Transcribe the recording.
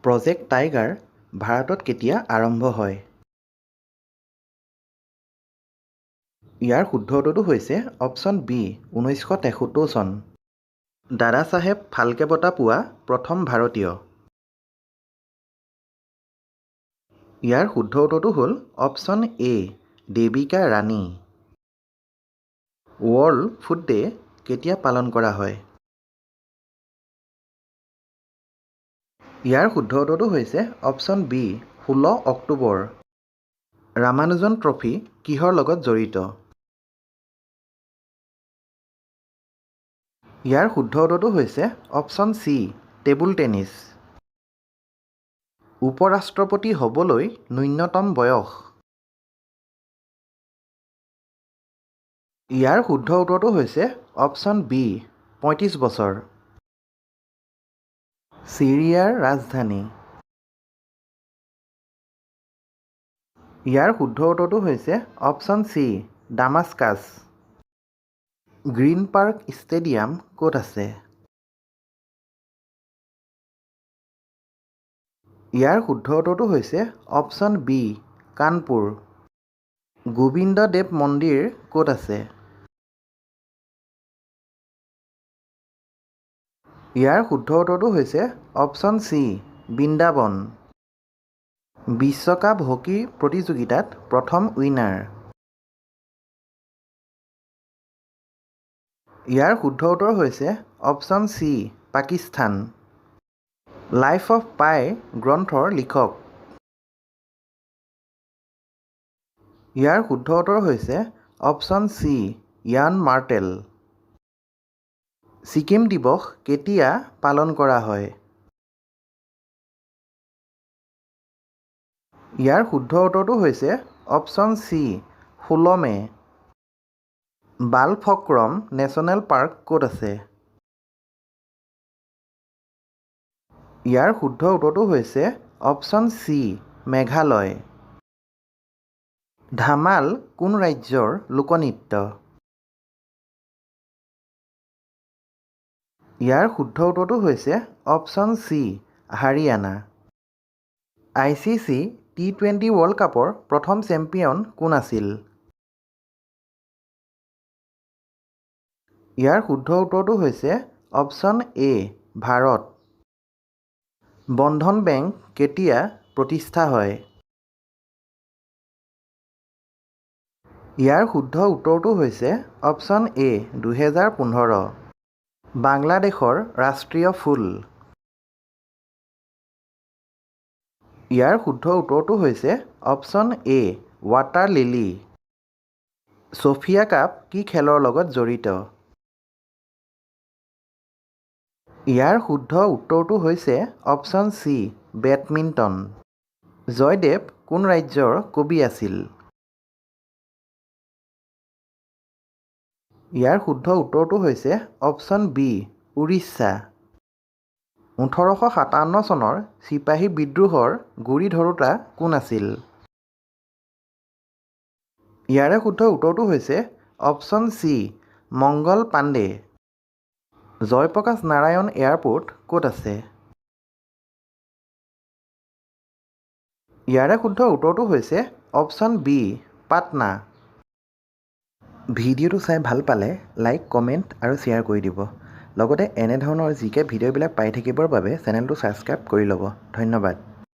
Project tiger ভাৰতত কেতিয়া আৰম্ভ হয়? ইয়াৰ শুদ্ধ উত্তৰটো হৈছে অপশ্যন বি 1973 চন। দাদা চাহেব ফাল্কে বঁটা পোৱা প্ৰথম ভাৰতীয়। ইয়াৰ শুদ্ধ উত্তৰটো হ'ল option A Devika Rani. World food day কেতিয়া পালন কৰা হয়? ইয়াৰ শুদ্ধ উত্তৰটো হৈছে option B 16 October. Ramanujan trophy কিহৰ লগত জড়িত? ইয়াৰ শুদ্ধ উত্তৰটো হৈছে অপশ্যন চি টেবুল টেনিছ। উপ-ৰাষ্ট্ৰপতি হ'বলৈ ন্যূনতম বয়স? ইয়াৰ শুদ্ধ উত্তৰটো হৈছে অপশ্যন বি 35 বছৰ। চিৰিয়াৰ ৰাজধানী? ইয়াৰ শুদ্ধ উত্তৰটো হৈছে option C Damascus. Green park stadium ক'ত আছে? ইয়াৰ শুদ্ধ উত্তৰটো হৈছে অপশ্যন বি কানপুৰ। গোবিন্দদেৱ মন্দিৰ ক'ত আছে? ইয়াৰ শুদ্ধ উত্তৰটো হৈছে অপশ্যন চি বৃন্দাবন। বিশ্বকাপ হকী প্ৰতিযোগিতাত প্ৰথম উইনাৰ? ইয়াৰ শুদ্ধ উত্তৰ হৈছে option C Pakistan. Life of পাই গ্ৰন্থৰ লিখক? ইয়াৰ শুদ্ধ উত্তৰ হৈছে অপশ্যন চি ইয়ান মাৰ্টেল। ছিকিম দিৱস কেতিয়া পালন কৰা হয়? ইয়াৰ শুদ্ধ উত্তৰটো হৈছে অপশ্যন চি 16 মে'। বালফক্ৰম নেশ্যনেল পাৰ্ক ক'ত আছে? ইয়াৰ শুদ্ধ উত্তৰটো হৈছে অপশ্যন চি মেঘালয়। ধামাল কোন ৰাজ্যৰ লোকনৃত্য? ইয়াৰ শুদ্ধ উত্তৰটো হৈছে option C Haryana. ICC T20 world কাপৰ প্ৰথম চেম্পিয়ন কোন আছিল? ইয়াৰ শুদ্ধ উত্তৰটো হৈছে অপশ্যন এ ভাৰত। বন্ধন বেংক কেতিয়া প্ৰতিষ্ঠা হয়? ইয়াৰ শুদ্ধ উত্তৰটো হৈছে অপশ্যন এ 2015। বাংলাদেশৰ ৰাষ্ট্ৰীয় ফুল? ইয়াৰ শুদ্ধ উত্তৰটো হৈছে option A water lily. Sophia cup কি খেলৰ লগত জড়িত? ইয়াৰ শুদ্ধ উত্তৰটো হৈছে অপশ্যন চি বেডমিণ্টন। জয়দেৱ কোন ৰাজ্যৰ কবি আছিল? ইয়াৰ শুদ্ধ উত্তৰটো হৈছে অপশ্যন বি উৰিষ্যা। 1857 চনৰ চিপাহী বিদ্ৰোহৰ গুৰি ধৰোঁতা কোন আছিল? ইয়াৰে শুদ্ধ উত্তৰটো হৈছে অপশ্যন চি মংগল পাণ্ডে। জয়প্ৰকাশ নাৰায়ণ এয়াৰপোৰ্ট ক'ত আছে? ইয়াৰে শুদ্ধ উত্তৰটো হৈছে অপশ্যন বি পাটনা। ভিডিঅ'টো চাই ভাল পালে লাইক কমেণ্ট আৰু শ্বেয়াৰ কৰি দিব। লগতে এনেধৰণৰ জিকে ভিডিঅ'বিলাক পাই থাকিবৰ বাবে চেনেলটো ছাবস্ক্ৰাইব কৰি ল'ব। ধন্যবাদ।